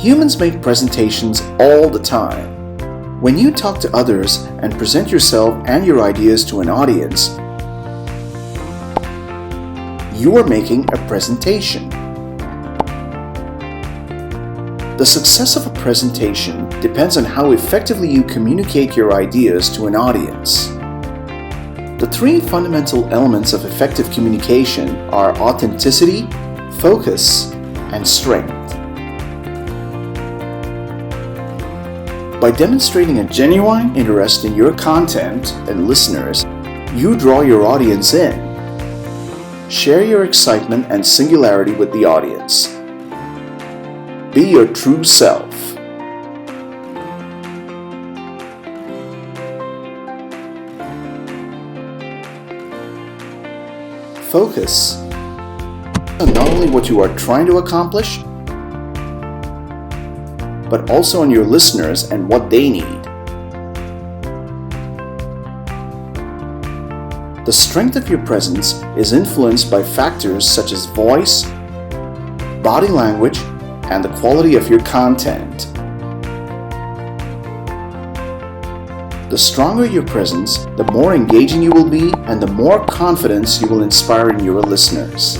Humans make presentations all the time. When you talk to others and present yourself and your ideas to an audience, you are making a presentation. The success of a presentation depends on how effectively you communicate your ideas to an audience. The three fundamental elements of effective communication are authenticity, focus, and strength. By demonstrating a genuine interest in your content and listeners, you draw your audience in. Share your excitement and singularity with the audience. Be your true self. Focus on not only what you are trying to accomplish, but also on your listeners and what they need. The strength of your presence is influenced by factors such as voice, body language, and the quality of your content. The stronger your presence, the more engaging you will be and the more confidence you will inspire in your listeners.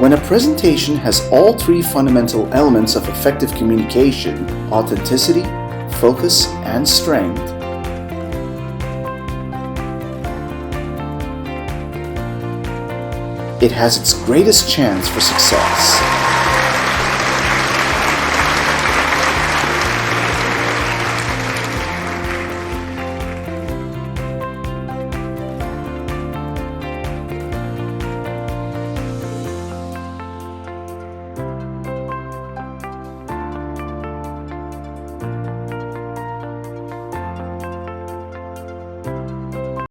When a presentation has all three fundamental elements of effective communication, authenticity, focus, and strength, it has its greatest chance for success.